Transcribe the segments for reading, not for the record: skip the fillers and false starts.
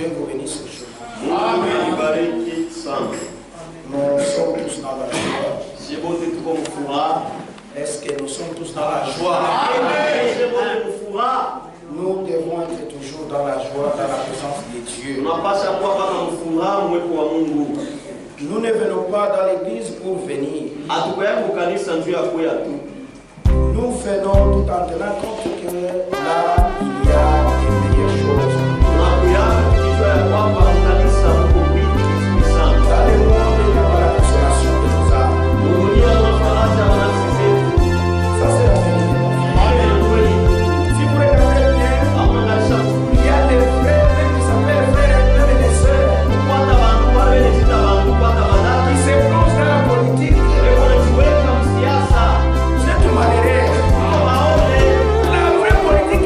Dieu vous bénisse aujourd'hui. Amen. Nous sommes tous dans la joie. Est-ce que nous sommes tous dans la joie? Nous devons être toujours dans la joie, dans la présence de Dieu. Nous ne venons pas dans l'église pour venir. Nous venons tout en tenant compte que là, il y a de meilleures choses. Dans le monde, il y a la consolation de nos âmes. Ça, c'est la vérité. Si vous regardez bien, il y a des frères qui s'appellent frères et des sœurs qui se plongent dans la politique. Vous êtes malheureux. La vraie politique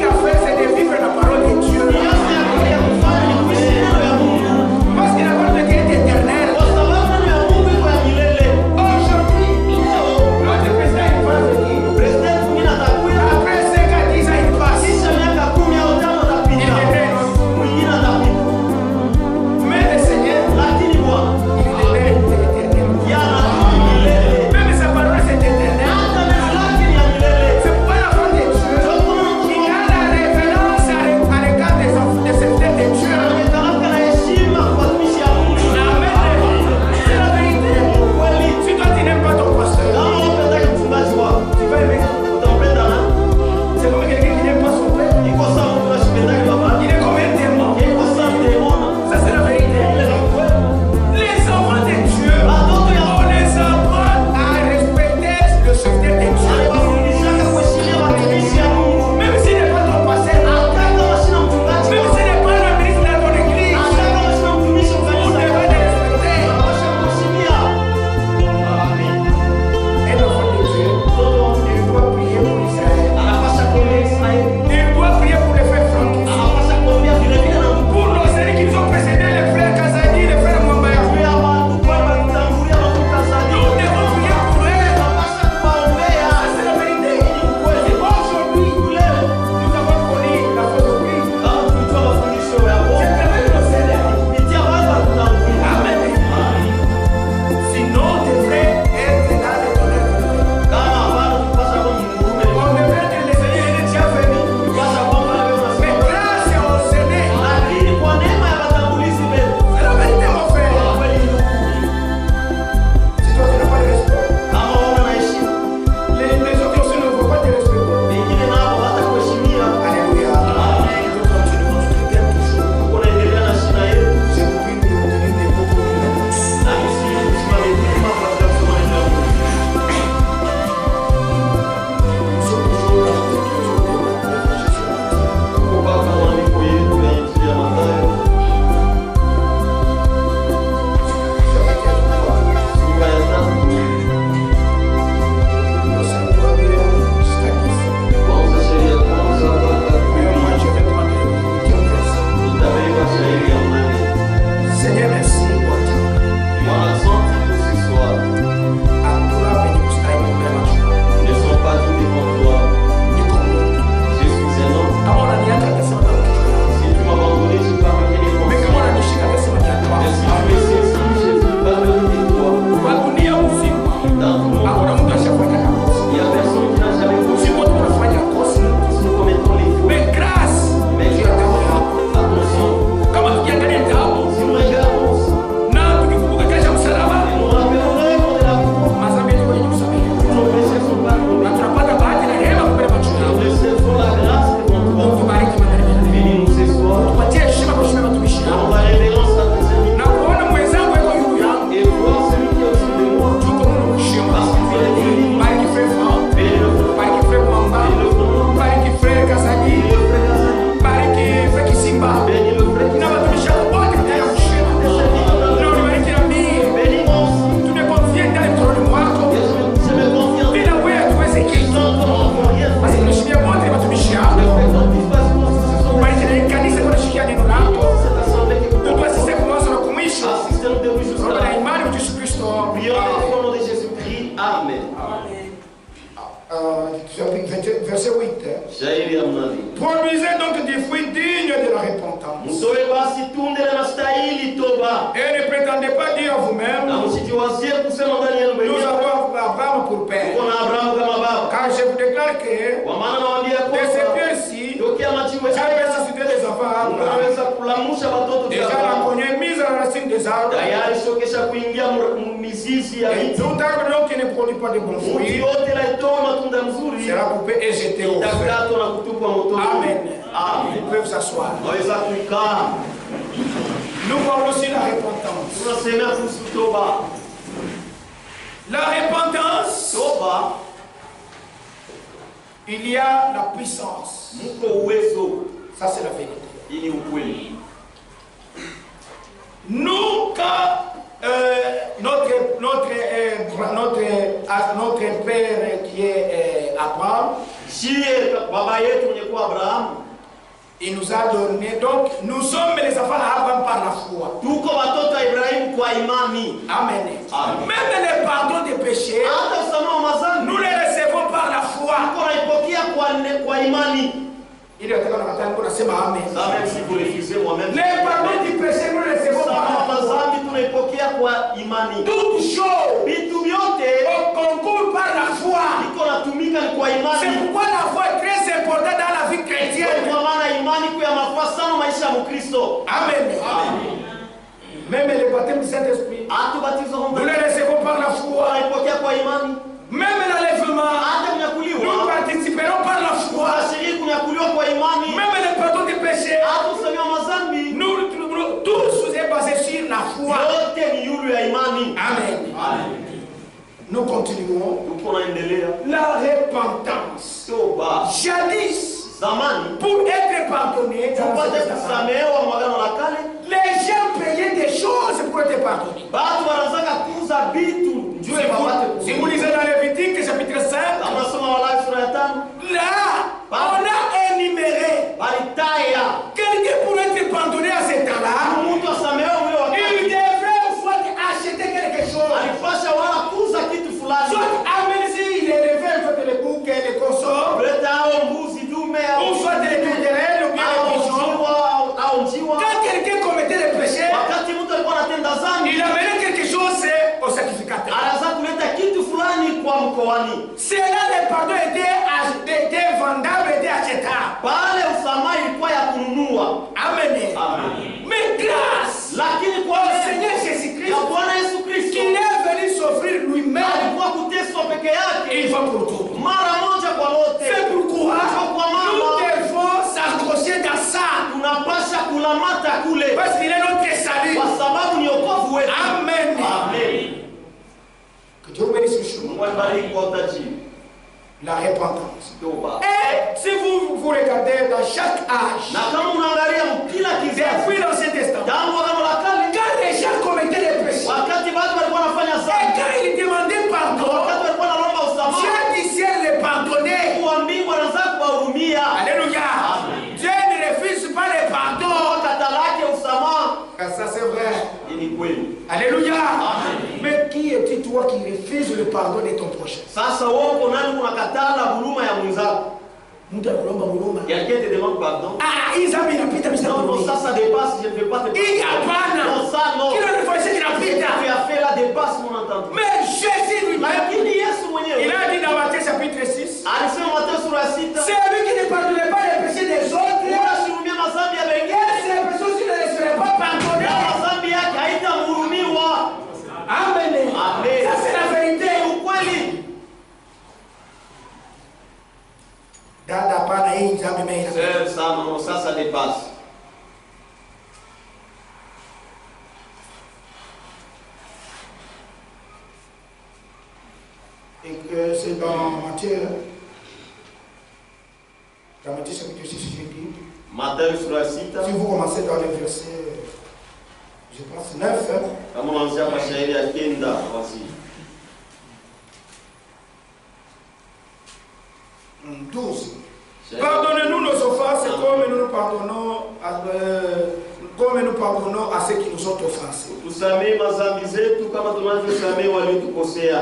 verset 8. Produisez donc des fruits dignes de la repentance. Et ne prétendez pas dire à vous-même, nous avons Abraham pour père. Car je vous déclare que de ces pierres-ci, j'avais ressuscité des enfants à Abraham. Déjà la cognée mise à la racine des arbres. Et tout arbre donc qui ne produit pas de bons fruits sera coupé et jeté au feu. Amen. Ils peuvent s'asseoir. Nous voyons aussi la repentance. La repentance, il y a la puissance. Ça c'est la vérité. Nous, quand notre père qui est Abraham, il nous a donné, donc nous sommes les enfants d'Abraham par la foi. Amen. Même les pardons des péchés, nous les recevons par la foi. Il est amen. Si vous refusez moi-même, les pardons du péché, nous les recevons par la foi. Toutes choses concourent par la foi. C'est pourquoi la foi est très importante dans la vie chrétienne. Amen. Même le baptême du Saint-Esprit, nous les recevons par la foi. Même l'enlèvement, nous participerons par la foi. Même le pardon des péchés, nous tous est basé sur la foi. Amen. Nous continuons. La repentance. Jadis, pour être pardonné, les gens payaient des choses pour être pardonnés. Si vous lisez dans Lévitique chapitre 5, là, on a énuméré quelqu'un pour être pardonné à ce temps-là, il devrait soit acheter quelque chose. Soit amener s'il élevait, soit les boucs et les consorts, ou soit les culturels, ou bien les pigeons. Quand quelqu'un commettait des péchés, il amenait quelque chose au sacrificateur. C'est là les pardons étaient vendables, étaient achetables. Amen. Mais grâce au Seigneur Jésus-Christ, qu'il est venu s'offrir lui-même, il va pour tout. C'est pourquoi nous devons s'accrocher dans ça. Parce qu'il est notre salut. Amen. Que Dieu bénisse le chemin. La repentance. Et si vous regardez dans chaque âge, depuis l'Ancien Testament, quand les gens commettaient des péchés, et quand ils demandaient pardon, Dieu du ciel les pardonnait. Alléluia. Dieu ne refuse pas les pardons. Ça c'est vrai. Alléluia. Mais qui es-tu toi qui refuse le pardon de ton prochain? Il te demande pardon. Ah, ils ont mis la pita. Non, ça dépasse, je ne vais pas te pardonner. Il y a pas. Non, ça non. Tu as fait la dépasse, mon entendement. Mais Jésus lui dit, il a dit dans Matthieu chapitre 6, c'est lui qui ne pardonnait pas les péchés des autres. Et ces personnes ne les seraient pas pardonnées. Amen. Ça c'est la vérité. Ça dépasse. Et que c'est dans Matthieu. Dans Matthieu chapitre 6, j'ai dit. Si vous commencez dans le verset, je pense 9. 12. Pardonnez-nous nos offenses comme nous pardonnons à ceux qui nous ont offensés.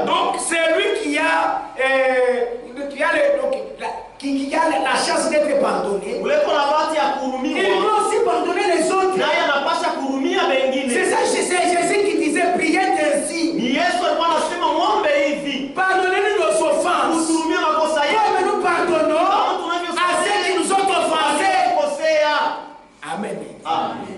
Donc c'est lui qui a qui a la chance d'être pardonné, il ule kuna bahati ya kuhurumiwa, doit aussi pardonner les autres. naye anapasha kuhurumia wengine. C'est ça, c'est Jésus qui disait, priez ainsi. Ni Yesu alikuwa anasema muombe hivi, Pardonnez-nous nos offenses, kuhurumia makosa yetu comme nous pardonnons kama à tunavyosamehe ceux qui nous ont offensés. kukosea. Amen. Amen.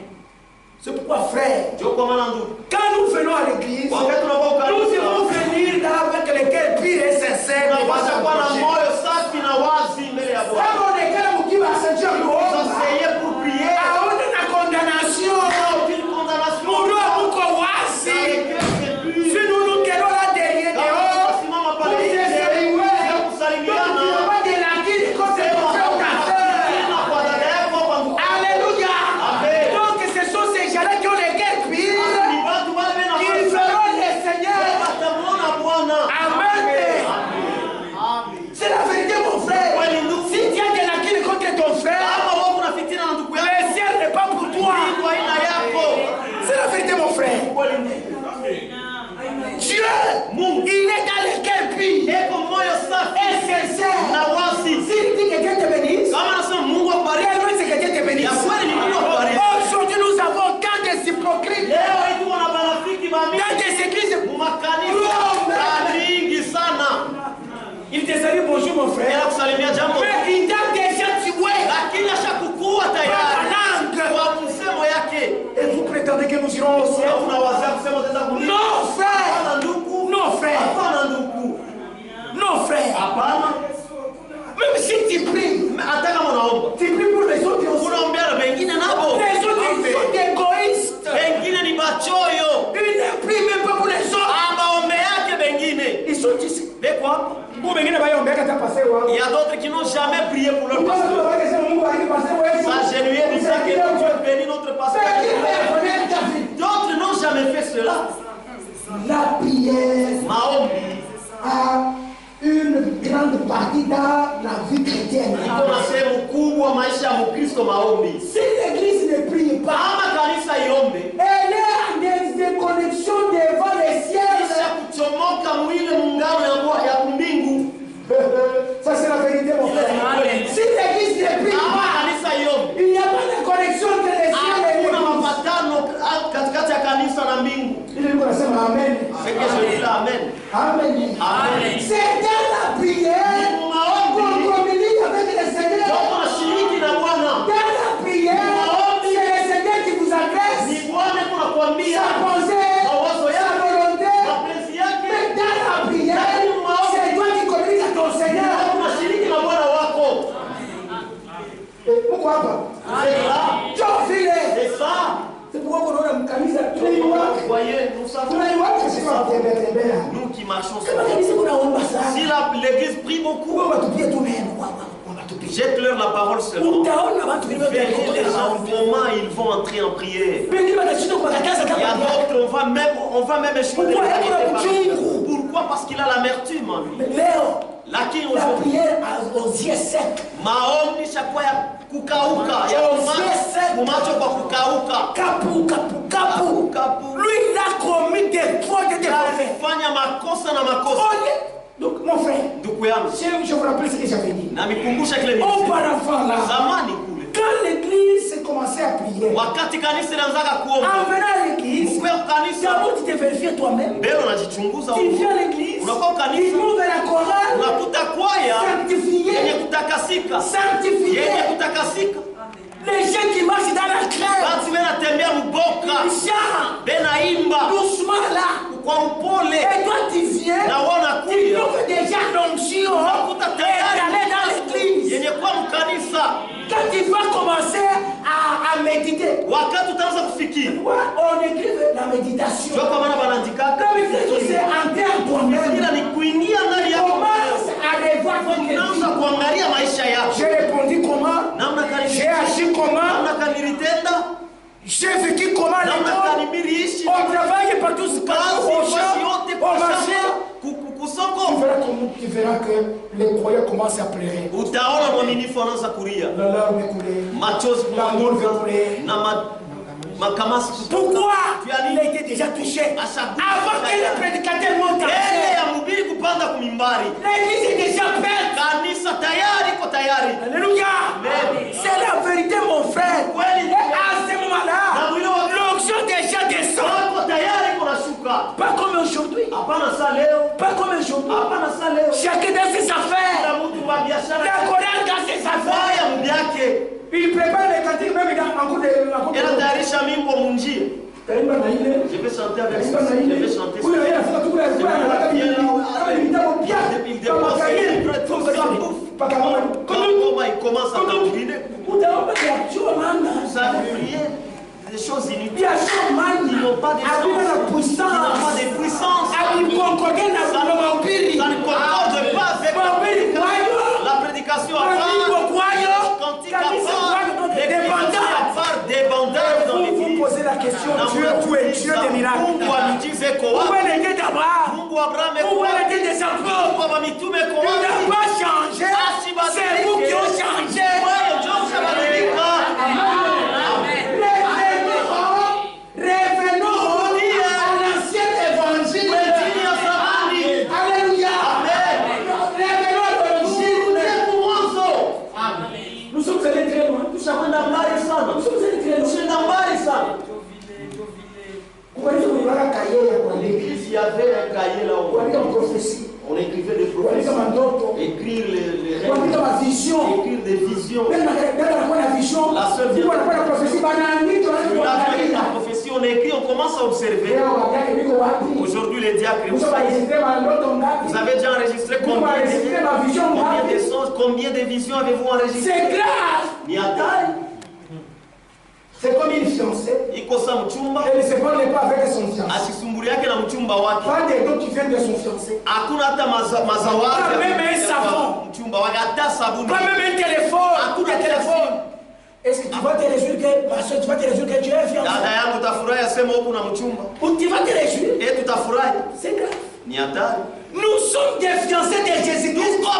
C'est pourquoi, frère, Ndio kwa maana ndugu, quand nous venons à l'église, wakati tunapokuwa nous kanisa, devons venir là avec le cœur pur et sincère. tunapaswa kuwa na moyo safi na wazi mbele ya Bwana. Quand on est calme, qui va se dire, Tusaseye pour prier. on est la condamnation. Aucune condamnation. Nous devons Dans commencer. le cœur c'est pur. Si nous nous tenons là derrière, Kama dehors, tunasimama pour pale se nje, saluer, sio donc kusalimiana. il n'y a pas de laquille contre ton frère ou ta soeur. Tena kwa dada yako, kwa ndugu. Alléluia. Amen. Donc ce sont ces gens-là qui ont les cœurs purs, Ni watu wale na qui feront le Seigneur. watamuona Bwana. Amen. Amen. C'est la vérité, mon frère. Kweli ndugu. Si tu as de laquille contre ton frère, Kama wewe kuna fitina na ndugu yako, le ciel n'est pas pour toi. kwa aina yako. C'est la vérité, mon frère. Kweli ndugu. Dieu, il est dans les cœurs purs Eko moyo safi et sincère. na wazi. S'il dit que Dieu te bénisse, Kama nasema Mungu akubariki, réellement c'est que Dieu te bénisse. ya kweli ni Mungu akubariki. Aujourd'hui, nous avons tant de hypocrites, Leo hivi wana marafiki ba mingi tant des églises. makanisa mingi sana. Il te salue, bonjour mon frère. Ela kusalimia jambo, Mais il t'a déjà tué lakini ashakukua par tayari la langue. kwa msemo yake. Et vous prétendez que nous irons au ciel? Na unawazia kusema utaweza kulia? Non, frère. Hapana ndugu. Non, frère. Hapana ndugu. Non, frère. Hapana. Même si tu pries, Hata kama unaomba, tu pries pour les autres aussi. unaombea na wengine nabo. Les autres, ils sont égoïstes. Wengine ni bachoyo. Ils ne prient même pas pour les autres. Maombe yake wengine. Ils sont ici. Beko hapa. Pour venir là-bas, on va passer. Il y a d'autres qui n'ont jamais prié pour leur pasteur. Ça génuait du ça que Dieu bénit notre pasteur. D'autres n'ont jamais fait cela. La prière Maombi a une grande partie dans la vie chrétienne. iko na sehemu kubwa maisha ya Mkristo. Maombi Si l'église ne prie pas, kama kanisa iombe, elle est en déconnexion devant les ciels. kisha kuchomoka mwile muungano ya kumbingu. Ça c'est la vérité, mon frère. Si l'église ne prie Kama pas, kanisa iombe, il n'y a pas de connexion entre les ciels et hakuna l'église. mapatano katikati ya kanisa na mbingu. Il est dit Amen. C'est que je dis là, amen. Amen. Amen. C'est dans la prière qu'on communique avec le Seigneur. Ndio tunashiriki na Bwana. Dans la prière, c'est le Seigneur qui vous agresse. Ni Bwana kunakwambia Sa pensée, mawazo sa yake, volonté. mapenzi yake. Mais dans la prière, c'est toi qui communiques à ton Seigneur. Tunashiriki na Bwana wako. Pourquoi pas? C'est ça. C'est ça. C'est pourquoi on a une camisa. Vous voyez, nous savons. Nous qui marchons sur la terre. Si l'église prie beaucoup, jette-leur la parole seulement. Verrez les gens comment ils vont entrer en prière. Il y a d'autres, on va même échouer de la. Pourquoi? Parce qu'il a l'amertume en lui. Lakini aujourd'hui, maombi shakuwa ya kukauka, ya kumacho kwa kukauka. Lui, il a commis des fautes et des mauvais. Fanya makosa na makosa. Donc, mon frère, Ndugu yangu, je vous rappelle ce que j'avais dit. na mikumbusha kile nilisema. Auparavant, là, Zamani kule, quand l'église commençait à prier, wakati kanisa inaanzaga en kuomba, venant à l'église, ukiwa kanisa d'abord tu te vérifies toi-même. mbele unajichunguza Tu huko. viens à l'église, Unakuwa il kanisa, ouvre la chorale, unakuta kwaya yenye sanctifié, kutakasika, sanctifié. yenye kutakasika. Les gens qui marchent dans la crainte, Basi wanatembea mboka, ils chantent benaimba doucement là. kwa upole, Et toi tu viens, na tu wanakuja trouves déjà l'onction étalée dans l'église. yenye kuwa mkanisa. Quand tu vas commencer à méditer, Wakati utaanza kufikiri, on écrit la méditation. ndio kwa maana wanaandikaka Comme il dit, c'est entrer en toi-même. ila ni kuingia ndani yako, Commence à revoir votre unaanza vie. kuangalia maisha yako, J'ai répondu comment? namna J'ai kanisa, agi comment? namna kanilitenda, J'ai vécu comment namna l'école? kanimiliishi On travaille partout, kazi, partout au fasi champ, yote, au kwa marché. shamba, kusoko. Tu verras que les croyants commencent à pleurer. Utaona mwaminifu anaanza kulia, La larme est coulée. machozi L'amour veut couler. na makamasi kutoka. Pourquoi? Tu as Il a été déjà touché. Ashabu- Avant que le prédicateur monte à Mbele terre. ya mhubiri Hayastahili kupanda kumimbari. L'église est déjà prête. Kanisa tayari iko tayari. Alléluia. Amen. C'est la vérité, mon frère. Kweli. Et à ce moment-là, Na mwili wa l'onction déjà descend. Wako tayari kunashuka. Pas comme aujourd'hui. Hapana saa leo. Pas comme aujourd'hui. Hapana saa leo. Chacun dans ses affaires. Kila mtu wa biashara. La chorale dans ses affaires. Faya mbyake. Il prépare les cantiques même en cours de... Anatayarisha mimbo munjia. Je vais chanter avec ça. Je vais chanter ça. Comment il commence à t'oublier. Ça a prié des choses inutiles. Qui n'ont pas de sens. Qui n'ont pas de puissance. Ça ne concorde pas avec la prédication à part. Cantique à part. Les cantiques à part débandage dans l'église. Vous posez la question, Dieu, tu es Dieu des miracles. Mungu alijize kwa Où est le Dieu d'Abraham? Mungu Abraham Où est le Dieu des apôtres? Mungu wa mitume Il kwa n'a pas changé. C'est vous qui ont changé. Revenons à l'ancien évangile. Alléluia. Revenons à l'origine. Nous sommes allés très loin. Nous sommes allés très loin. L'église, il y avait un cahier là-haut. On écrivait des prophéties, écrire les rêves, écrire des visions. La seule la prophétie, on écrit, on commence à observer. Aujourd'hui, les diacres, vous avez déjà enregistré combien de visions avez-vous enregistré? C'est grave. C'est comme une fiancée. Elle ne se parle pas avec son fiancé. Pas des d'autres qui viennent de son fiancé. Pas même un savon. Pas même un téléphone. Est-ce que tu vas te réjouir que tu es fiancé? Ou tu vas te réjouir? C'est grave. Nous sommes des fiancés de Jésus-Christ. Paul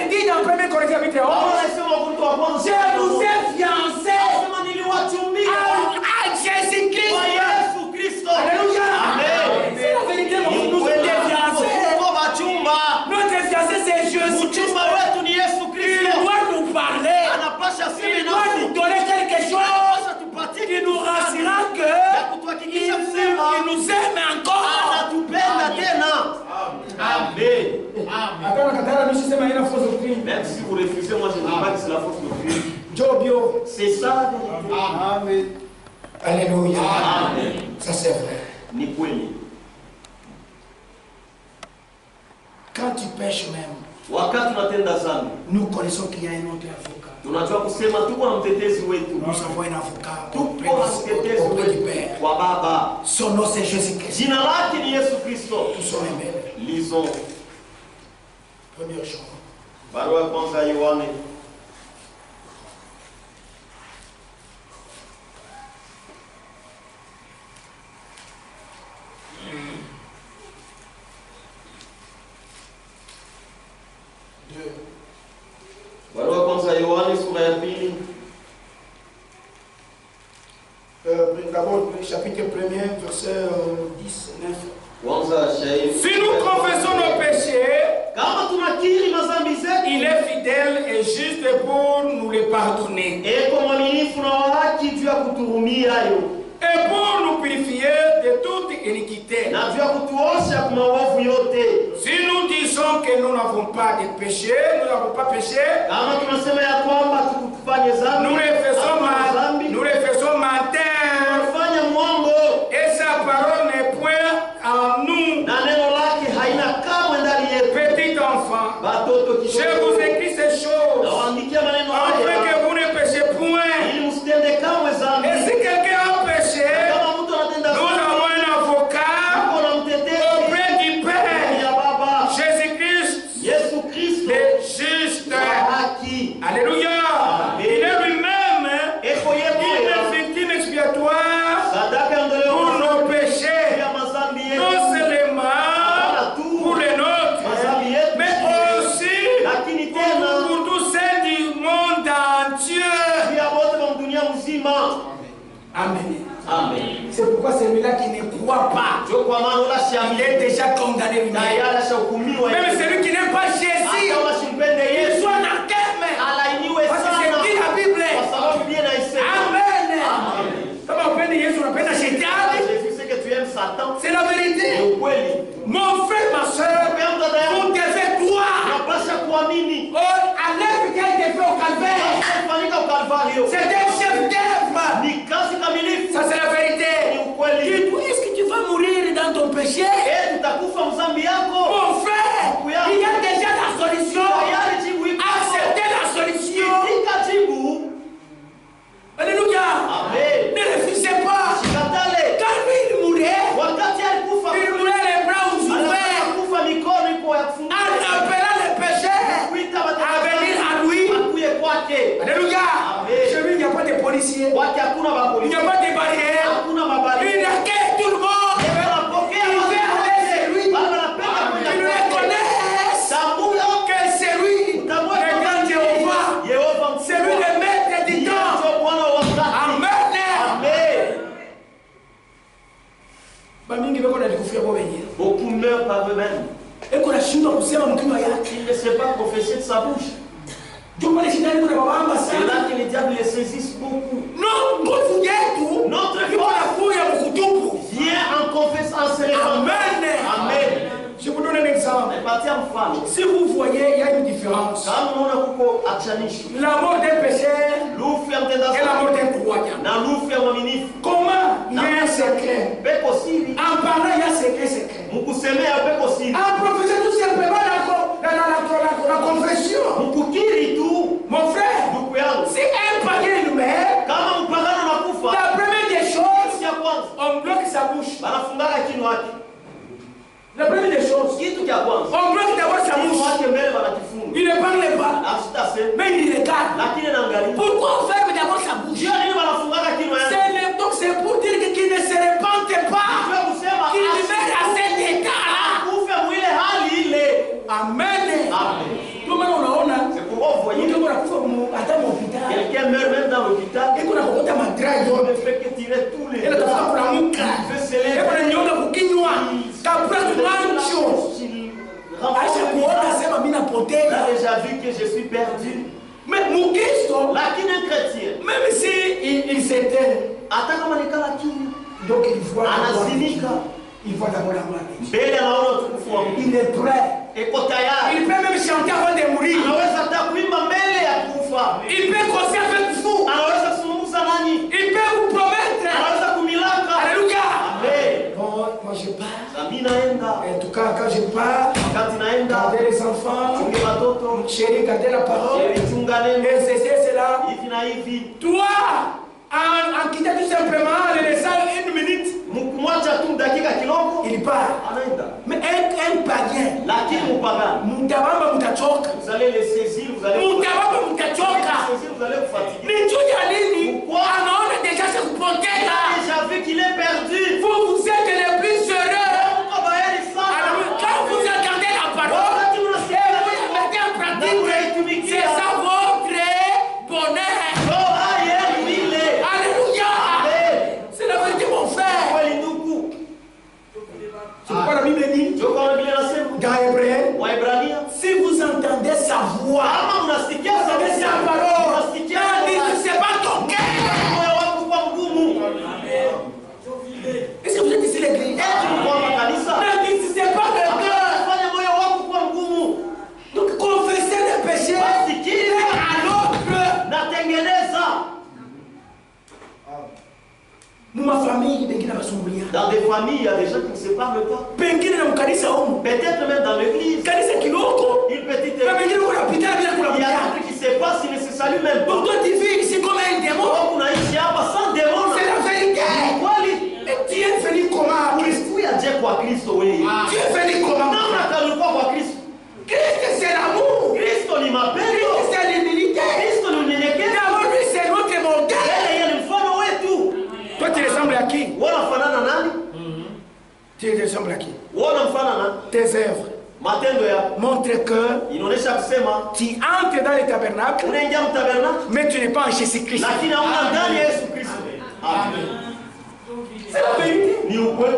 dit dans 1 Corinthiens 8 et 11, je vous ai fiancés à Jésus-Christ. Alléluia. C'est la vérité, nous sommes des fiancés. Notre fiancé c'est Jésus-Christ. Il doit nous parler. Il doit nous donner quelque chose qui nous rassurera qu'il nous aime encore. Amen. Même si vous refusez, moi je ne dis pas que c'est la fausse doctrine. C'est ça. Amen. Alléluia. Amen. Ça c'est vrai. Ni kweli. Quand tu pêches même, wakati unatenda dhambi, nous connaissons qu'il y a un autre avocat. Tunajua kusema tuko na mtetezi wetu. Nous avons un avocat Tuko na mtetezi auprès du wetu Père. wa Baba. Son nom c'est Jésus-Christ. Jina lake ni Yesu Kristo. Nous sommes aimés. Lisons. Première chose. Barua ya kwanza ya Yohane. Barua ya kwanza ya Yohane sura ya pili. D'abord, chapitre 1er, verset 10, 9. Si nous confessons nos péchés, Kama tunakiri madhambi zetu, il est fidèle et juste pour nous les pardonner eko mwaminifu na wa haki juu ya kutuhurumia hayo et pour nous purifier de toute iniquité. na juu ya kutuosha kwa maovu yote. Si nous disons que nous n'avons pas de péché, nous n'avons pas péché, Kama tunasema ya kwamba tukufanye dhambi, nous les faisons mentir tunafanya mwongo et sa parole n'est point en nous. na neno lake haina kamwe ndani yetu. Petit enfant, Batoto je kidogo, vous écris ces choses nawaandikia maneno afin haya que vous ne péchez point. ili msitende kamwe dhambi. Et si quelqu'un a péché, Kama mtu anatenda nous dhambi, avons un avocat uko na mtetezi auprès du Père, ya Baba, Jésus-Christ, Yesu Kristo le juste. wa haki. Alléluia. Il est lui-même Eko yetu une victime expiatoire sadaka pour ondolewa nos péchés, ya madhambi yetu, non seulement pour les nôtres, madhambi yetu, mais aussi lakini tena pour tous ceux du monde entier. pia wote wa dunia mzima. Amen. Amen. C'est pourquoi celui-là qui ne croit pas, il est déjà condamné. Même celui qui n'aime pas Jésus, il soit anathème. Parce que c'est dit la Bible. Amen. Comment on peine Jésus, on peine Satan. C'est la vérité. Mon frère, ma soeur, vous devez croire à l'œuvre qui a été faite au Calvaire. C'est un chef d'œuvre. Ça, c'est la vérité. Est-ce que tu vas mourir dans ton péché? Mon frère, il y a déjà la solution. Acceptez la solution. Alléluia. Ne refusez pas. Quand lui il mourait les bras ouverts en appelant les pécheurs à venir à lui. Alléluia. Chez lui il n'y a pas de policiers, il n'y a pas de barrières, il accueille tout le monde. Il veut aller chez lui, il reconnaissent que c'est lui le grand Jéhovah, c'est lui le maître du temps. Beaucoup meurent par eux-mêmes. Il ne sait pas professer de sa bouche. C'est là que les diables les saisissent beaucoup. Notre foi vient en confessant, en se répandant. Amen. Je vous donne un exemple. Si vous voyez, il y a une différence. La mort d'un pécheur et la mort d'un croyant. Comment il y a un secret? En parlant, il y a un secret. En professant tout simplement la confession. Mon frère, si un païen nous meurt, la première des choses, on bloque sa bouche. La première des choses, on bloque d'abord sa bouche. Il ne parle pas, mais il regarde. Pourquoi on ferme d'abord sa bouche? Donc c'est pour dire qu'il ne se répande pas, qu'il meurt à cet état-là. Amen. Tout le monde on a. C'est pourquoi vous voyez quelqu'un meurt même dans l'hôpital. Et qu'on a ne fait que tirer tous les il fait sceller. Il a déjà vu que je suis perdu. Mais mon Christ, lakini chrétien, même si il s'était, donc il voit d'abord la gloire. Il est prêt. Il peut même chanter avant de mourir. Il peut causer avec vous. Il peut vous promettre. Alléluia. Moi je pars. En tout cas, quand je pars, garder les enfants, chérie, garder la parole. Et c'est cela. Toi, en quittant tout simplement les laissant une minute, il part. Mais un païen, vous allez les saisir, vous allez vous fatiguer. on a déjà se comporter là. Déjà vu qu'il est perdu. Vous êtes les plus heureux. Quand vous entendez la parole et vous la mettez en pratique, c'est ça votre bonheur. Alléluia. C'est la vérité, mon frère. C'est pourquoi la Bible dit dans Hébreu, si vous entendez sa voix, vous entendez sa parole, c'est pas ton cœur. Est-ce que vous êtes ici l'église? Ne divisez pas le cœur. Donc confessez les péchés à l'autre. Ma famille, dans des familles, il y a des gens qui ne se parlent pas. Peut-être même dans l'église. Une petite église. Il y a un truc qui se passe, il ne se salue même pas. Pour toi, tu vis ici comme un démon. Sans démon. C'est la vérité. Et tu es venu comment? Tu es venu comment? Christ, c'est l'amour. Christ, c'est l'humilité. D'abord, lui, c'est notre modèle. Toi, tu ressembles à qui? Tu ressembles à qui? Tes œuvres montrent que tu entres dans le tabernacle, mais tu n'es pas en Jésus-Christ. C'est la vérité. Ni ukweli.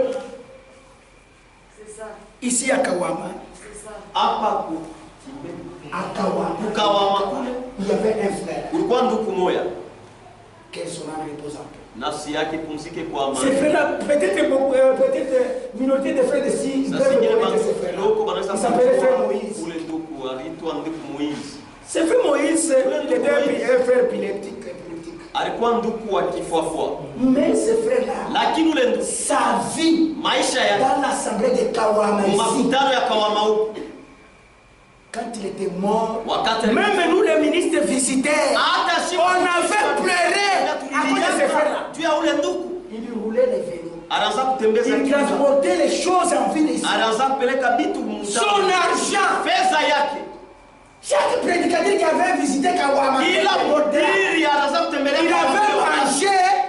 C'est ça. Ici à Kawama. C'est ça. Hapa Kukawama kule. Il y avait un frère. Kulikuwa ndugu moja. Quel son âme repose en paix. Nafsi yake pumzike kwa amani. Ces frères-là, peut-être minorité de frères de si, ils peuvent connaître ces frères-là. Ils s'appelaient frère Moïse. Ce frère Moïse, il était un frère épileptique. Alikuwa ndugu wa kifuafua. Mais ce frère-là, lakini ule ndugu sa vie maisha yake dans l'assemblée de Kawama ici. Makutano ya Kawama huko. Quand il était mort, wakati même nous les ministres visitaient, on avait pleuré à cause de ces frères-là. Tu as ule ndugu. Il roulait les vélos. Anaanza kutembeza il transportait les choses en ville ici. Anaanza kupeleka vitu son argent, pesa yake. Chaque prédicateur qui avait visité Kawama, il avait mangé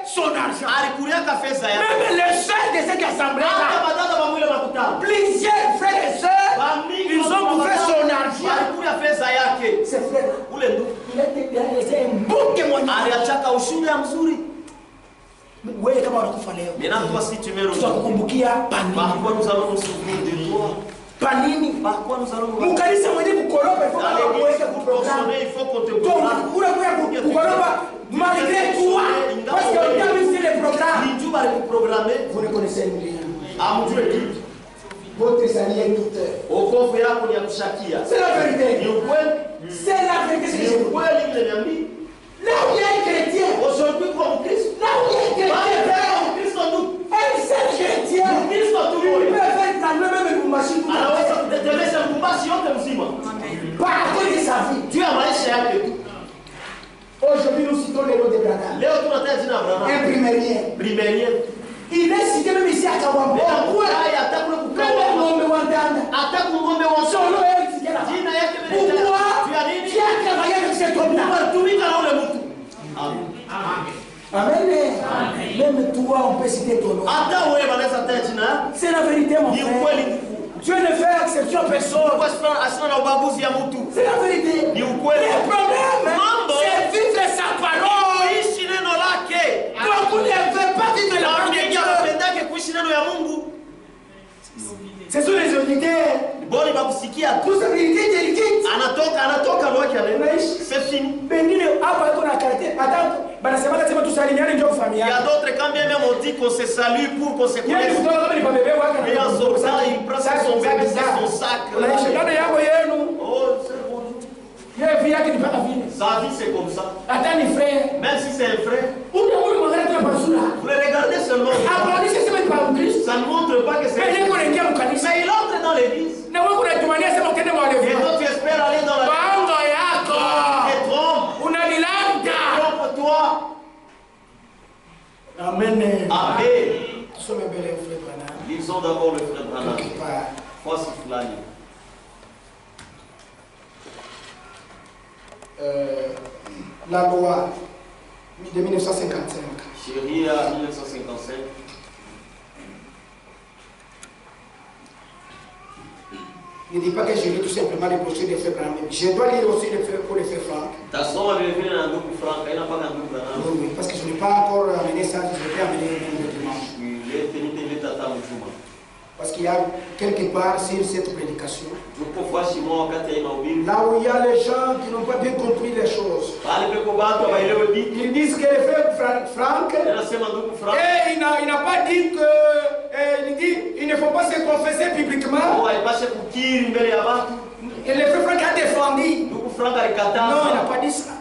son argent. Même les sœurs de cette assemblée-là, plusieurs frères et sœurs, ils ont bouffé son argent. Ces frères-là, il a laissé un bon témoignage. Oui, kama wanakufa leo. Tutakukumbukia panini. Mkanisa mwenye kukoropa ifo kukoropa malgré toi parce qu'on t'a mis sur le programme. Vous ne connaissez rien. Votre salut est tout. C'est la vérité. C'est la vérité. Là où il y a un chrétien, aujourd'hui comme Christ, là où il y a un chrétien, un seul chrétien, il peut faire ta même machine. Par cause de sa vie. Aujourd'hui, nous citons les lots de Branham. Un primérien. Il est cité même ici à Kawambo. Pourquoi? Même l'homme Wandanda. Son nom est cité là. Pourquoi? Tu as travaillé avec cet homme-là. Amen. Même toi, on peut citer ton nom. C'est la vérité, mon frère. Dieu ne fait exception à personne. C'est la vérité. Le problème, c'est vivre sa parole. Beaucoup ne veulent pas vivre la parole de Dieu. Ce sont les auditeurs. Tous les auditeurs. C'est fini. Il y a d'autres quand bien même on dit qu'on se salue pour qu'on se connaisse. Et en sortant, il prend son bébé, son sac. Oh, c'est bon. Sa vie c'est comme ça. Même si c'est un frère, vous le regardez seulement. Ça ne montre pas que c'est un frère. Mais il entre dans l'église. Et toi tu espères aller dans la et trompe-toi. Amen. Amen. Ils sont d'abord le frère Branham. La loi de 1955. Chérie à 1955. Ne dis pas que je lis tout simplement les brochures des frères Branham. Je dois lire aussi les frères pour les frères Franck. Oui, parce que je n'ai pas encore amené ça, je vais amener un document. Parce qu'il y a quelque part sur cette prédication, là où il y a les gens qui n'ont pas bien compris les choses, ils disent que le frère Franck, il n'a pas dit que, il dit, il ne faut pas se confesser publiquement. Et le frère Franck a défendu. Non, il n'a pas dit ça.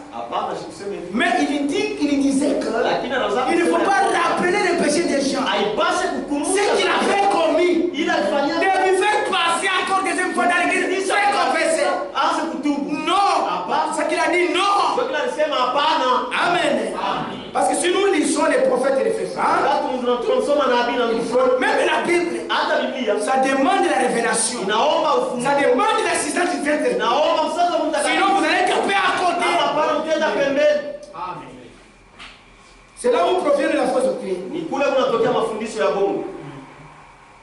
Mais il dit qu'il disait que il ne faut pas rappeler les péchés des gens. Ce qu'il avait commis, de lui faire passer encore deuxième fois dans l'église, sans confesser. Non, ce qu'il a dit non. Amen. Parce que si nous lisons les prophètes et les frères, même la Bible, ça demande la révélation. Ça demande l'assistance du Saint-Esprit. Sinon vous allez taper à côté. C'est là où provient la fausse doctrine.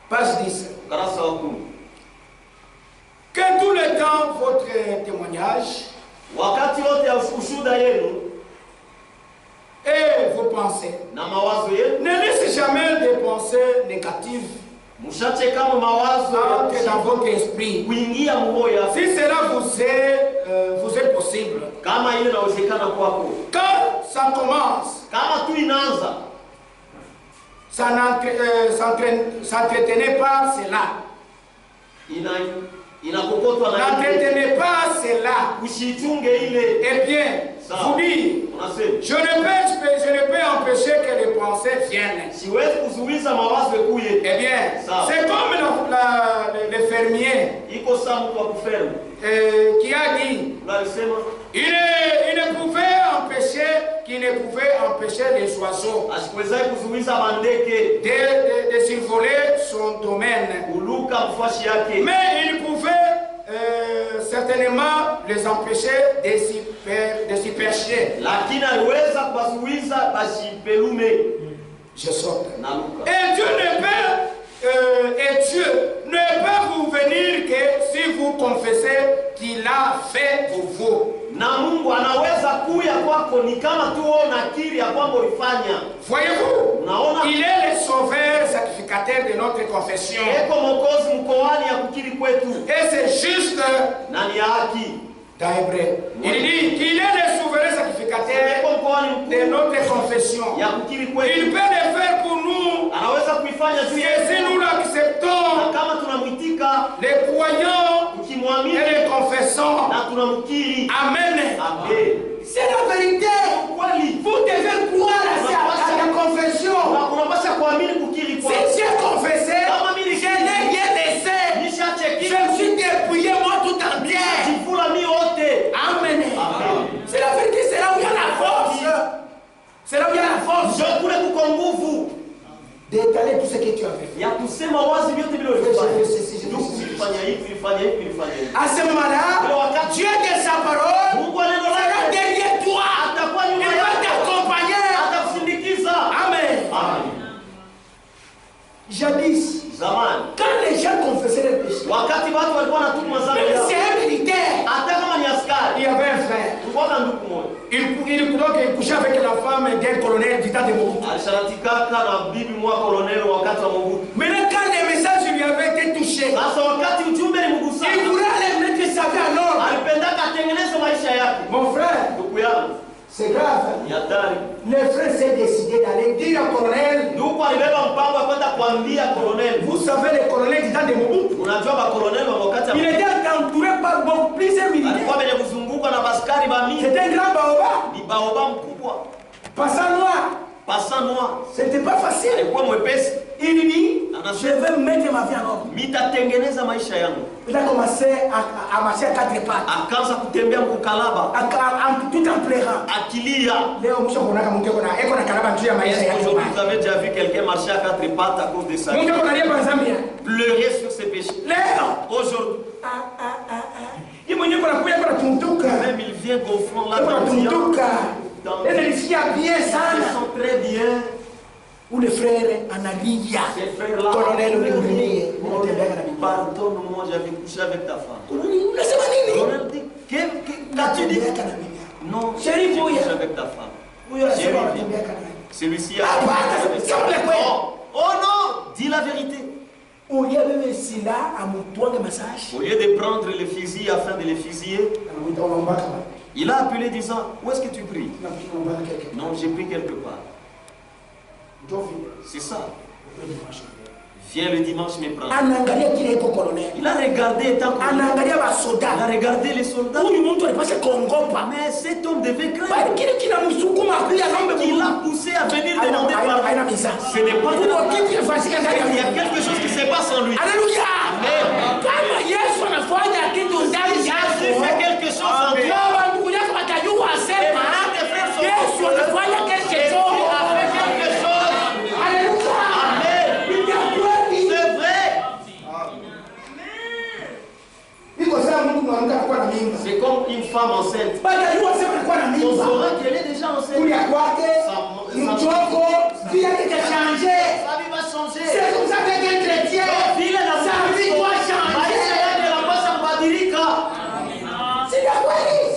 Page 10. Que tout le temps votre témoignage et vos pensées. Na mawazo yenu. Ne laissez jamais des pensées négatives Mushache kama mawazo entrer dans votre esprit. kuingia moyo. Si cela vous est possible. Kama ile inawezekana kwako. Quand ça commence, Kama tu inaanza, s'entretenez pas cela. Inakokotwa na N'entretenez pas cela. usichunge ile. Eh bien, vous dites, je ne peux empêcher que les pensées viennent. Siwezi kuzuiza mawazo ekuye. Eh bien, c'est comme le fermier Iko sawa mtu wa kuferma. Qui a dit, Unalisema qu'il ne pouvait empêcher les oiseaux asikwezai kuzuiza mandeke de survoler son domaine. kuluka mfashi yake. Mais il pouvait certainement les empêcher de s'y percher. Lakini aliweza kuwazuiza basipelume. Je saute. Naluka. Et Dieu ne peut vous venir que si vous confessez qu'il a fait pour vous. Na Mungu anaweza kuya kwako ni kama tu wewe unakiri ya kwamba ulifanya. Voyez-vous? Unaona? Il est le sauveur sacrificateur de notre confession. Eko Mwokozi mkoani ya kukiri kwetu. Et c'est juste Na ni haki. dans Hébreu. Il dit qu'il est le souverain sacrificateur de notre confession. Ya kukiri Il kwetu. peut le faire pour nous. Anaweza kuifanya tu Et si nous l'acceptons, na kama tunamwitika, les croyants tukimwamini et les confessons. na tunamkiri. Amen. Amen. C'est la vérité. Vous devez croire à la confession. Unapaswa kuamini kukiri Si kwako. j'ai confessé, je n'ai rien laissé. Je me suis dépouillé moi tout entier. Amen. C'est la vérité, c'est là où il y a la force. C'est là où il y a la force d'étaler tout ce que tu as fait. À ce moment-là, Dieu de sa parole sera derrière toi. Il va t'accompagner. Amen. Jadis, quand les gens confessaient les péchés, même si c'est un militaire, il y avait un frère. Il couchait avec la femme d'un colonel du temps de Mobutu. Maintenant, quand les messages lui avaient été touchés, il voulait aller mettre sa vie en ordre. Mon frère, c'est grave. Le frère s'est décidé d'aller dire au colonel. Vous savez, le colonel du temps de Mobutu, il était entouré par plusieurs militaires. C'était un grand baobab. Passant noir. C'était pas facile. Il dit, je vais mettre ma vie en ordre. Il a commencé à marcher à quatre pattes. Tout en pleurant. Aujourd'hui, vous avez déjà vu quelqu'un marcher à quatre pattes à cause de ça. Pleurer sur ses péchés. Aujourd'hui. Même il vient gonflant là. Ils sont très bien. Ou le frère Anania, colonel Oumoué. Pardonne-moi, j'avais couché avec ta femme. Colonel dit, qu'as-tu dit? Non, j'ai couché avec ta femme. Celui-ci a... Oh non, dis la vérité. Au lieu de prendre les fusils afin de les fusiller, il a appelé disant, où est-ce que tu pries? Non, j'ai pris quelque part. C'est ça. Viens le dimanche me prendre. Il a regardé étant colonel. Il a regardé les soldats. Mais cet homme devait craindre. Il l'a poussé à venir demander pardon. Ce n'est pas de la... Il y a quelque chose qui se passe en lui. Alléluia. Jésus fait quelque chose en lui. C'est comme une femme enceinte. On saura qu'elle est déjà enceinte. Sa vie va changer. C'est comme ça qu'un chrétien, sa vie doit changer.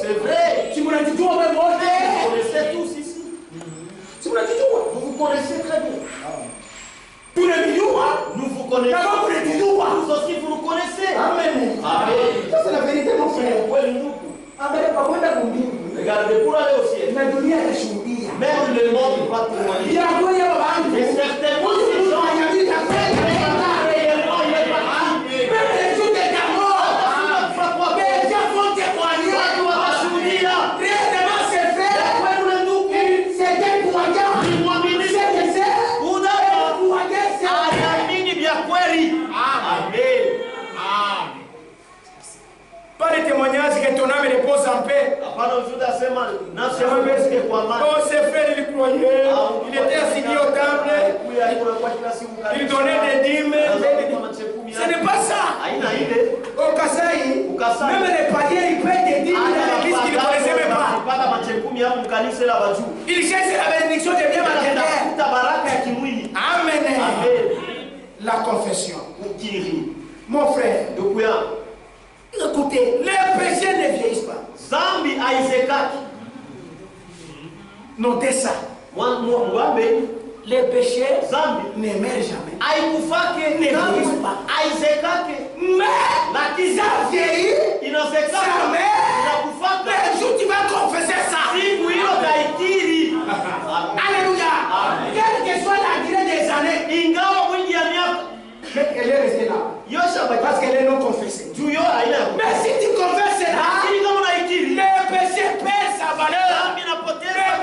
C'est vrai. Tu me l'as dit, tu connaissez tous ici. Tu me l'as dit, Regardez pour aller au ciel. Mais dunia inashuhudia. Même le monde va témoigner. Il y a quoi ya baba? Et certainement ces gens témoignage que ton âme repose en paix. Oh, ses frères, il croyait. Il était assigné au temple. Il donnait des dîmes. Ce n'est pas ça. Au Kasaï, même les païens, ils paient des dîmes dans l'église qu'ils ne connaissaient même pas. Ils cherchent la bénédiction de bien matériel. Amen. La confession. Mon frère. Écoutez, les péchés ne vieillissent pas. Zambi aizekaki. Notez ça. Les péchés ne meurent jamais. Aikufake ne vieillissent pas. Aizekake. Mais ça vieillit. Ça meurt. Le jour tu vas confesser ça. Alléluia. Quelle que soit la durée des années. Elle est restée là. Parce qu'elle est non confessée. Mais si tu confesses là, le péché perd sa valeur. Le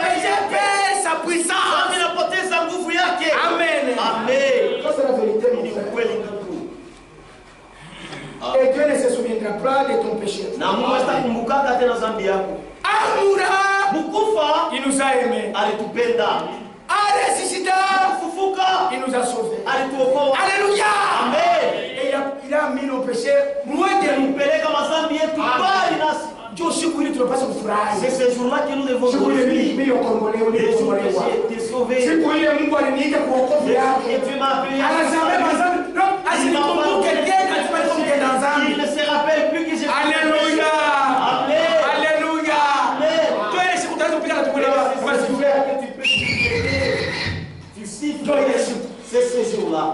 péché perd sa puissance. Amen. Amen. Ça c'est la vérité, mon frère. Et Dieu ne se souviendra pas de ton péché. Amura, il nous a aimés. A ressuscité, il nous a sauvés. Alléluia. Amen. Et il a mis nos péchés loin de nous. C'est ce jour-là que nous devons glorifier. Et Dieu m'a appelé. Il ne se rappelle plus que j'ai fait. Alléluia. Amen. Alléluia. C'est ce jour-là.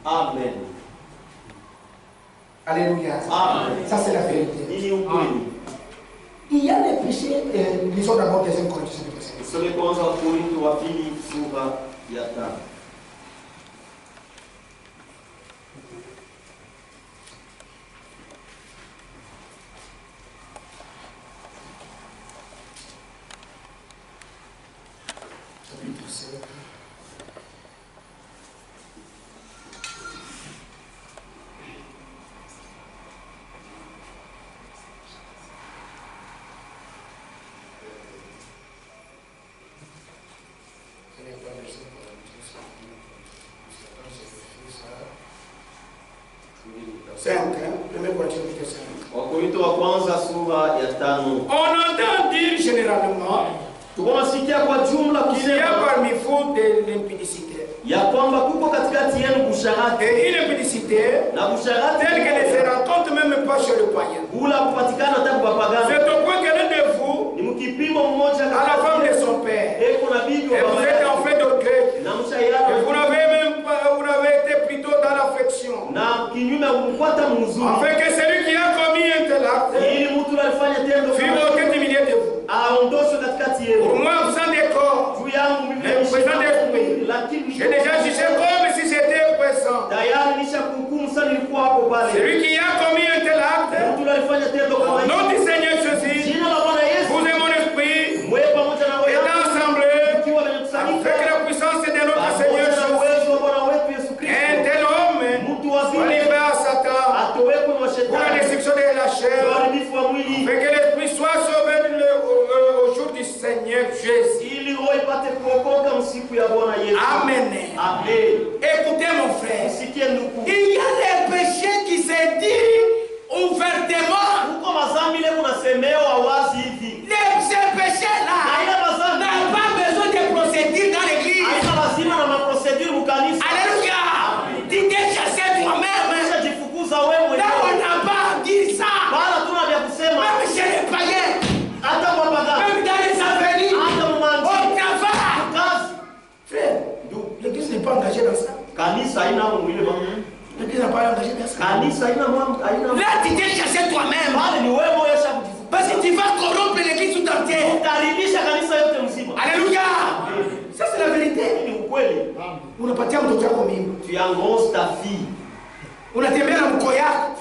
Amen. Alléluia. Amen. Ça c'est la vérité. Il y a des péchés, lisons d'abord 2 Corinthiens. On entend dire généralement qu'il y a parmi vous de l'impudicité. Et une impudicité telle qu'elle ne se rencontre même pas chez le païen. C'est au point que l'un de vous a la femme de son père. Et vous êtes en fait d'orgueil. Et vous n'avez été plutôt dans l'affection. Afin que celui qui a commis un tel acte fût ôté du milieu de vous. Pour moi, vous en décore. Le présent d'esprit. J'ai déjà jugé comme si j'étais présent. Celui qui a commis un tel acte, au nom du Seigneur Jésus, vous et mon esprit, étant assemblés, avec la puissance de notre Seigneur Jésus, un tel homme, on livré à Satan pour la destruction de la chair, afin que l'esprit soit sauvé au jour du Seigneur Jésus. Amen. Écoutez mon frère, il y a des péchés qui se disent ouvertement. Ces péchés-là n'ont pas besoin de procédures dans l'église. Alléluia. Tu t'es chassé toi-même. Là on n'a pas à dire ça. Même chez les païens. Même dans les avenirs. Au travail. Frère, l'église n'est pas engagée dans ça. L'église n'a pas engagé dans ça. Là tu t'es chassé toi-même. Parce que tu vas corrompre l'église tout entière. Utaribisha kanisa yote mzima. Alléluia. Ça c'est la vérité. Ni ukweli. Unapatia mtoto wako mimba. Tu engrosses ta fille. Unatembea na mko yako.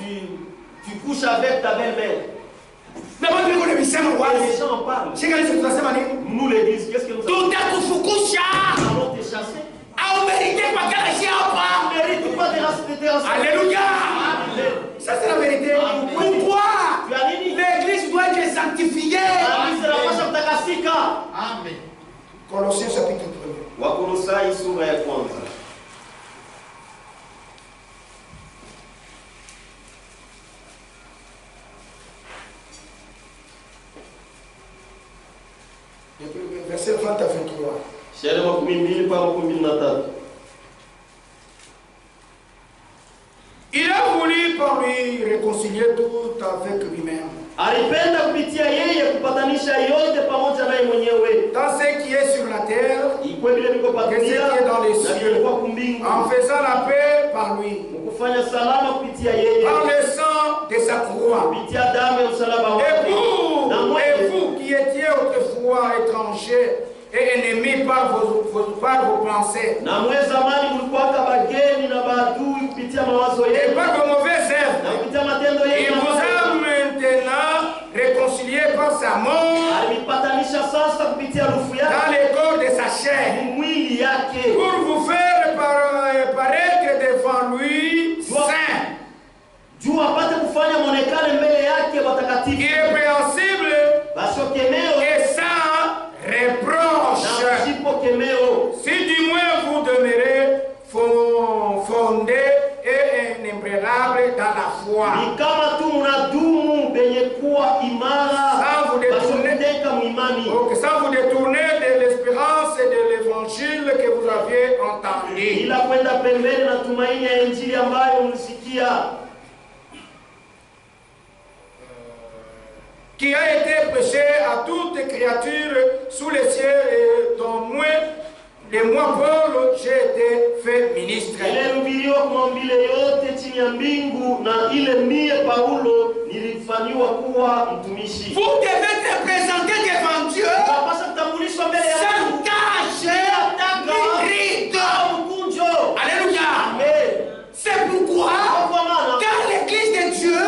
Tu couches avec ta belle-mère. Na watu wako wanasema wazi. Les gens en parlent. Shika tunasema nini? Nous l'église, qu'est-ce que nous avons? Tutakufukusha. Allons te chasser. Au mérité kwa kila shamba. Mérite pas de raster. Alléluia. Ça c'est la vérité. Pourquoi? L'église doit être sanctifiée. Amen. Colossiens chapitre 1. Wakolosai sura ya kwanza. Verset 20 à 23. Shairi wa 12 mpaka 13. Il a voulu par lui réconcilier tout avec lui-même. Alipenda kupitia yeye kupatanisha yote pamoja naye mwenyewe. Dans ce qui est sur la terre, ikuwe vile viko pa que ce qui est dans les cieux, kumbingu. En faisant la paix par lui. Kufanya salama kupitia yeye. Par le sang de sa croix. Kupitia damu ya msalaba wake. Et vous qui étiez autrefois étrangers et ennemis par vos pensées. Na mwe zamani mlikuwa bageni na maadui kupitia mawazo yenu. Et par vos mauvaises œuvres. Na kupitia matendo yenu. Il vous a maintenant réconcilié par sa mort. Alipatanisha sasa kupitia rufu yake. Dans le corps de sa chair. Mwili yake. Pour vous faire paraître devant lui saint. Juu apate kufanya monekane mbele yake watakatifu. Irrépréhensible. Basokemeo. Et sans reproche. Si du moins vous demeurez fondé et inébranlable dans la foi. Sans vous détourner de l'espérance et de l'évangile que vous aviez entendu. Qui a été prêché à toute créature sous les cieux et dont moi Paul, j'ai été fait ministre. Vous devez te présenter devant Dieu sans cache ni rite. Alléluia. C'est pourquoi, car l'église de Dieu,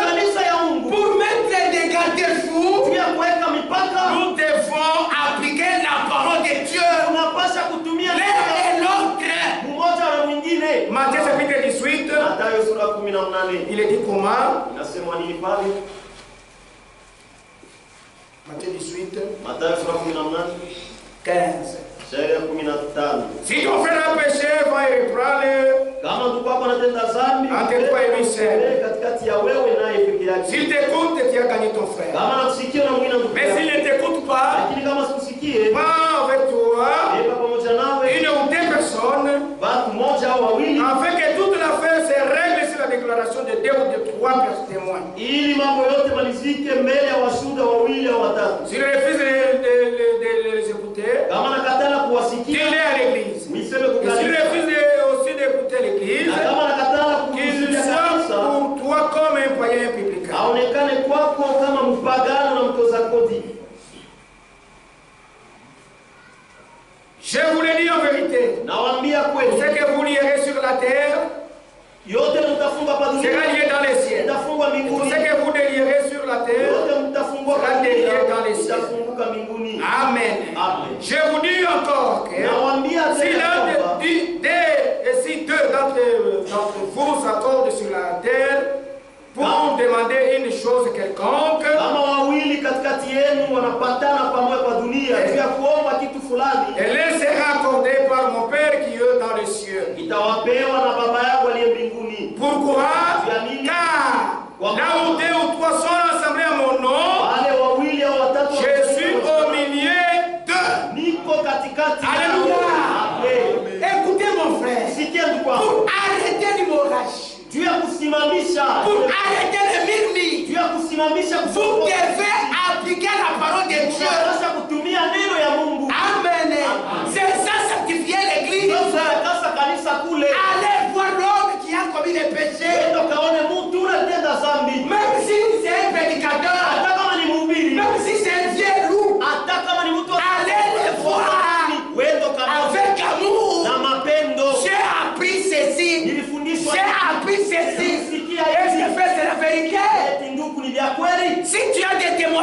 pour mettre des garde-fous, nous devons appliquer la parole de Dieu. L'un et l'autre. Matthieu chapitre 18. Il est dit comment? Matthieu 18. 15. Si ton frère a péché, va y reprendre. Entre toi et lui seul. S'il t'écoute, tu as gagné ton frère. Mais s'il ne t'écoute pas, va avec toi une ou deux personnes, afin que toute l'affaire se règle sur la déclaration de deux ou de trois témoins. S'il refuse de les écouter, qu'il est à l'église. Et s'il refuse aussi d'écouter l'église, qu'il soit pour toi comme un païen public. Je vous le dis en vérité. Ce que vous lirez sur la terre sera lié dans les cieux. Ce que vous délierez sur la terre sera délié dans les cieux. Amen. Je vous dis encore que si deux d'entre vous s'accordent sur la terre pour demander une chose quelconque, elle sera accordée par mon Père qui est dans les cieux. Pourquoi? Car là où deux ou trois sont rassemblés à mon nom, je suis au milieu d'eux. Alléluia. Écoutez mon frère, pour arrêter l'hémorragie, pour arrêter le murmure, vous devez appliquer la parole de Dieu. Amen. C'est ça sanctifier l'église. Allez voir l'homme qui a commis des péchés. Même si c'est un prédicateur, même si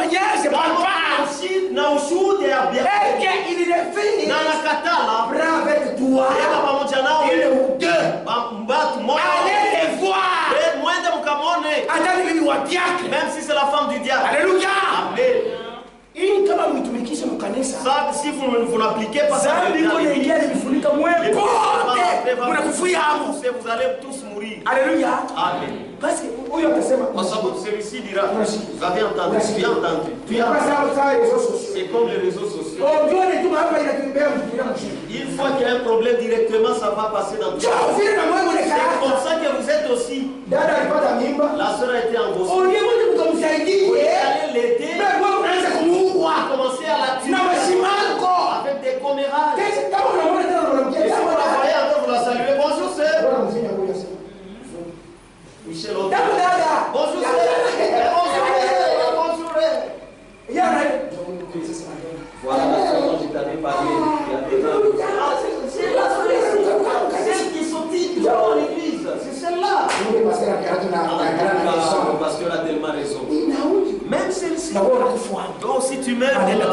témoignage c'est pas na ushuhuda ya et qu'il refuse na nakatala prends avec toi pamoja nao une ou deux mbatu moja allez les voir mwende mkamone hata ni bibi wa diacre même si c'est la femme du diable. Alléluia. Amen. Hii kama mtumikisha mkanisa ça si vous n'appliquez pas ça zambi kule ingia nimefunika mwepo mnakufia hapo vous allez tous mourir. Alléluia. Amen. Parce que huyo atasema kwa sababu celui-ci dira vous avez entendu bien entendu c'est comme les réseaux sociaux une fois qu'il y a un problème directement ça va passer dans tout c'est comme ça que vous êtes aussi la sœur a été engossée vous allez l'aider commencer à la tuer avec des commérages et si vous la voyez encore vous la saluez bonjour sœur Michel bonjour sœur bonjour voilà la sœur dont je t'avais parlé c'est celle qui sortit dans l'église c'est celle-là le pasteur a tellement raison même celle-ci donc si tu meurs elle va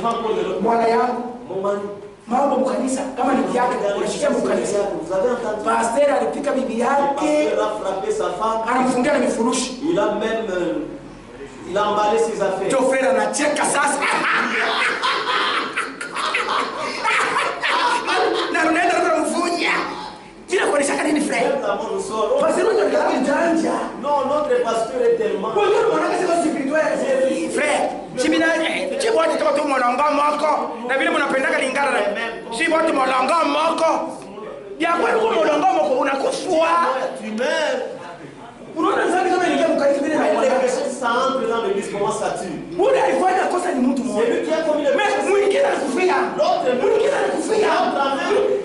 prendre de l'autre mon mari mambo mkanisa kama ni yake unashikia mkanisa pastor alipika bibi yake anamfungia na mifurushi il a emballé ses affaires ton frère anacheka sasa na unaenda kumvunya bila kuonesha nini frère pastor ndio anajanja non notre pasteur est tellement kwa hiyo unaona kama spirituel frère si wote kama tu mwananga moko na vile mnapendaka lingana na si wote mwananga moko ya kwa hiyo mwananga moko unakufua tu meurs unaona sasa kama ingia mkaisi vile na ile ça entre dans l'église comment ça tue ule alifanya kosa ni mtu mmoja mais mwingine alikufia mwingine alikufia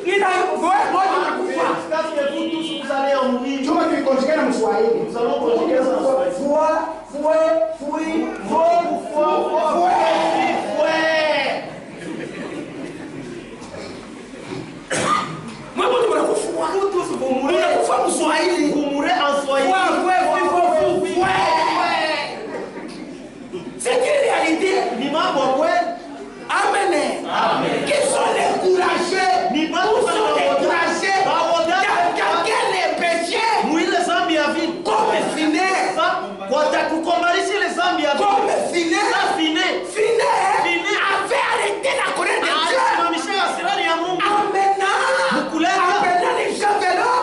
ila wote wanakufa parce que vous tous vous allez en mourir chuma tulikonjekana na Mswahili nous allons conjuguer ça vous mourrez en Swahili. C'est une réalité. Amen. Qui sont les courageux? Où sont les courageux? Quelqu'un les péchés. Comme finir. Comme finir. Avait arrêté la colère de Dieu. Amen. Les gens vélo.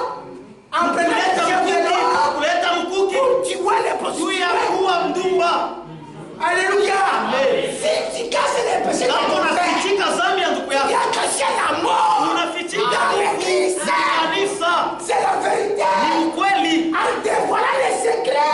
Tu vois les possibilités. Alléluia. Si tu casses les péchés, il y a caché la mort dans l'église. C'est la vérité. En dévoilant les secrets.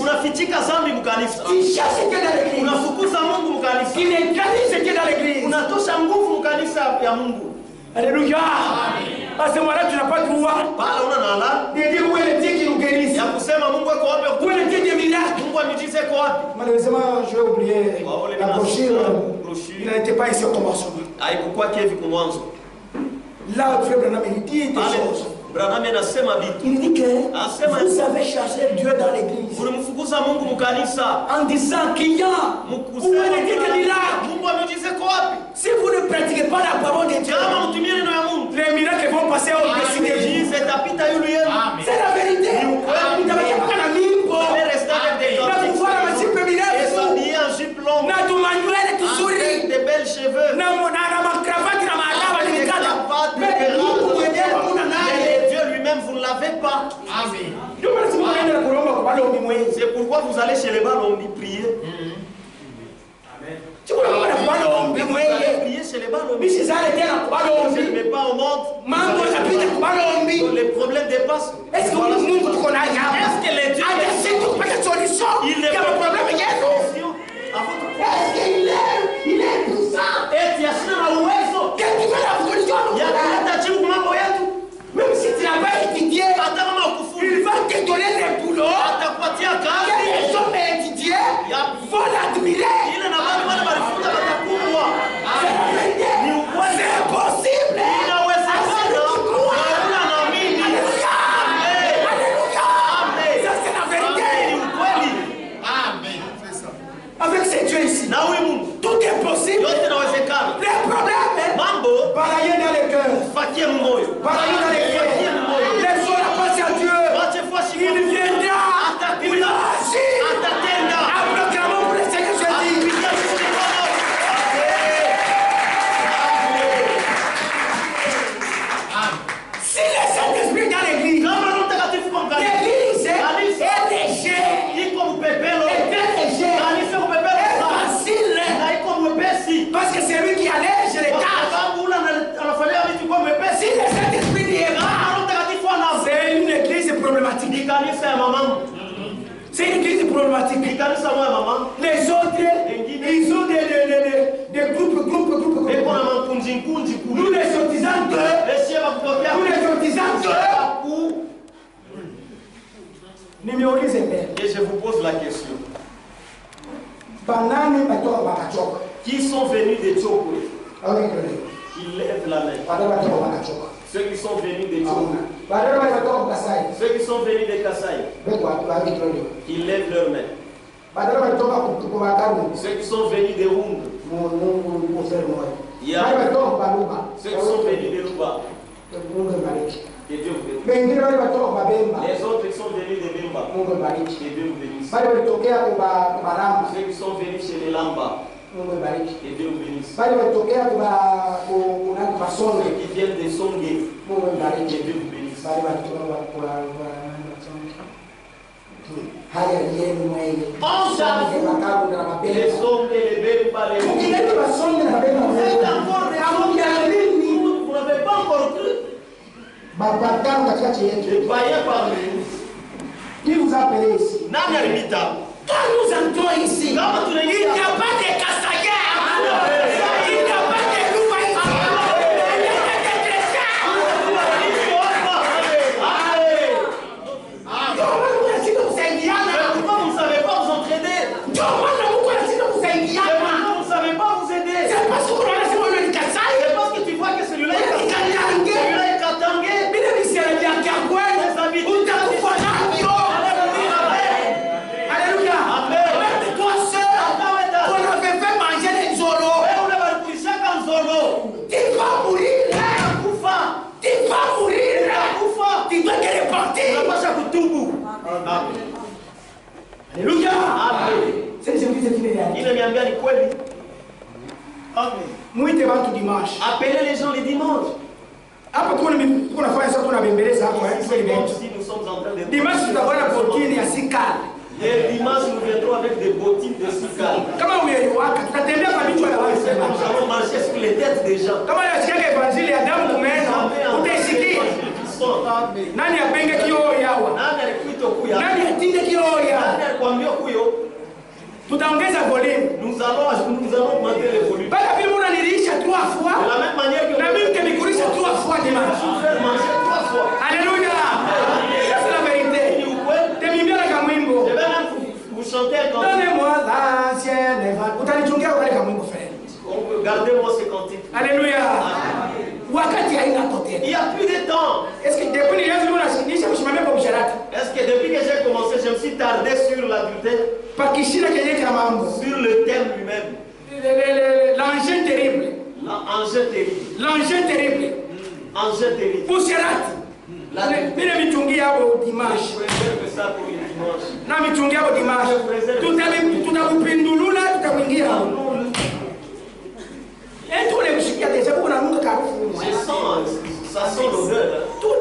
Unafichika zambi mkanisa. Unafukuza Mungu mkanisa. Unatosha nguvu mkanisa ya Mungu. Alléluia. Parce que moi là tu n'as pas droit. Pala una nala. De dire où est le Dieu qui nous guérit. Ya kusema Mungu yuko wapi? Où est le Dieu des miracles? Mungu amjize yuko wapi? Malheureusement, je vais oublier la brochure. Il n'était pas ici au commencement. Haikuwa hivi kwa mwanzo. Là, le frère Branham il dit des choses. Branham anasema vitu. Il dit que vous avez cherché Dieu dans l'église. Unamfukuza Mungu mkanisa en disant qu'il y a où est le Dieu des miracles. Mungu amjize yuko wapi? Si vous ne pratiquez pas la parole de Dieu, les miracles vont passer au-dessus de vous. C'est la vérité. Dieu lui-même, vous ne l'avez pas. C'est pourquoi vous allez chez les Balombi prier. Tu vois, prier chez les Balombi. Je ne mets pas au monde. Les problèmes dépassent. Est-ce que les dieux ont solution? Il y a un problème. Est-ce qu'il est tout ça? Qu'est-ce qui fait la solution? Même si tu n'as pas étudié, il va te donner des boulots. Que les hommes étudiés vont l'admirer. allège les tâches. Si le Saint-Esprit n'y est pas, c'est une église problématique. C'est une église problématique. Les autres, ils ont des groupes. Nous les sortisans Et je vous pose la question. Qui sont venus de Tchokwe? Qui lèvent la main. Ceux qui sont venus de Tchokwe. Ceux qui sont venus de Kasaï. Qui lèvent leurs mains. Ceux qui sont venus de Rundu. Ceux qui sont venus de Ruba. Que Dieu vous bénisse. Les autres qui sont venus de Bemba. Que Dieu vous bénisse. Ceux qui sont venus chez les Lamba. Que Dieu vous bénisse. Ceux qui viennent de Songé. Que Dieu vous bénisse. Les Songé, les Bemba, les vous n'avez pas encore cru. Les païens parmi nous. Qui vous appelez ici? Quand nous entrons ici, il n'y a pas de Kassaïens. Il n'y a pas de loups ici. Il y a des chrétiens. Pourquoi vous ne savez pas vous entraider? Pourquoi vous ne savez pas vous aider? C'est parce que c'est parce que tu vois que celui-là est katangé. Alléluia. Amen. Toi seul, on avait fait manger des zolos. Tu vas mourir. Tu vas mourir. Tu dois te repentir. Alléluia. C'est ce que je Muite watu dimanche. Appelez les gens les dimanches. Hapa kuna fanya sasa tunabembeleza hapo nous sommes en train de dimanche tutakuwa na botini ya sikali. Les dimanches nous viendrons avec des bottines de sikali. Kama uyewaka tutatembea kwa vichwa vya watu. Nous allons marcher sur les têtes des gens. Kama unasikia evanjili ya damu kumeno utaisikia. Nani apenge kioo yawa? Nani alikuita kuya? Nani atinde kioo yawa? Nani alikwambia kuyo? Tutaongeza volume. Nous allons augmenter les volumes. Baka vile unanilisha 3 fois. De la même manière que na mimi nimekulisha 3 fois dimanche. Manger 3 fois. Alléluia. C'est la vérité. Temimbia na kamwimbo. Je vais même vous chanter un cantique. Donnez-moi l'ancien évangile. Utanichungia kwa kamwimbo frère. Gardez-moi ces cantiques. Alléluia. Wakati haina totena. Il n'y a plus de temps. Est-ce que depuis nilianza nishafundisha kusimamia kwa msharati? Est-ce que depuis que j'ai commencé, je me suis tardé sur l'adultère? Pakishina kenye cha mambo. Sur le thème lui-même. L'enjeu terrible. L'enjeu terrible. L'enjeu terrible. Enjeu terrible. Msharati. Mimi mitungia hapo dimanche. Préserve ça pour le dimanche. Na mitungia hapo dimanche. Tutakupindulula tutakuingia hapo. Et tous les musiques déjà pour nanuka karufu. Ça sent l'odeur. Nous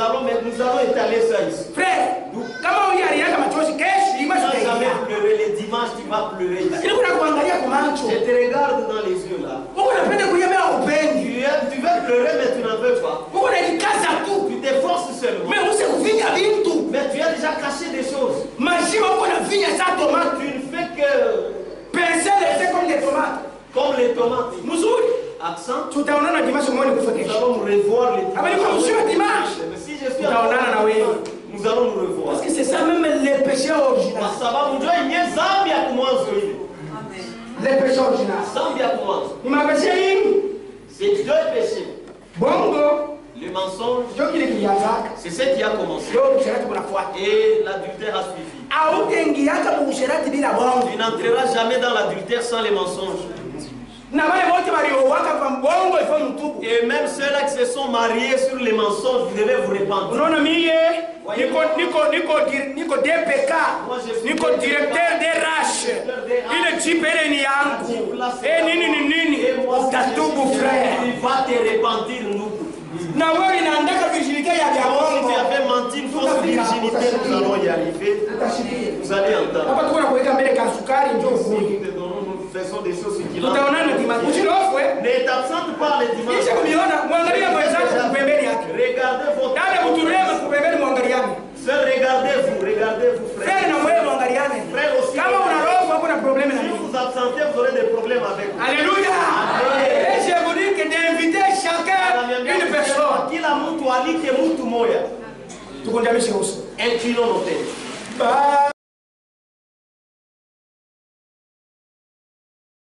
allons étaler ça ici. Frère, kama uyariaka machozi kesho dimanche tu vas pleurer les dimanches tu vas pleurer ici. Je te regarde dans les yeux là. Tu veux pleurer mais tu n'en veux pas. Tu t'efforces seulement. Mais tu as déjà caché des choses. Tu ne fais que penser les comme des tomates. Comme les tomates. Accent. Nous allons nous revoir les dimanches. Si je suis nous allons nous revoir. Parce que c'est ça même les péchés originaux. Les péchés originaux. C'est deux péchés. Bongo. Le mensonge. C'est ce qui a commencé. Et l'adultère a suivi. Tu n'entreras jamais dans l'adultère sans les mensonges. Et même ceux-là qui se sont mariés sur les mensonges, vous devez vous répandre. Niko DPK, niko directeur DRH. Ile type ile ni yangu. Nini utatubu frère. Tu vas te repentir nous. Na wewe inaandaka virginité ya diabongo. Si tu avais menti une fausse virginité, nous allons y arriver. Vous allez entendre. Hapa tuko na kuweka mbele kasukari njoo nous te donnons faisons des choses qui tutaonana dimanche. Usirofu ne t'absente pas les dimanches. Kisha kumiona muangalia mwenzako pembeni yake. Regardez votre dada mturema pembeni muangaliane. Sœur, regardez-vous frère. Frère na wewe muangaliane. Frère aussi. Kama una roho hapo na problème na si vous absentez, vous aurez des problèmes avec vous. Alléluia. Et je vous dis que d'inviter chacun une personne. Kila mtu alike mtu moja. Tukunjamishe uso. Inclinons nos têtes.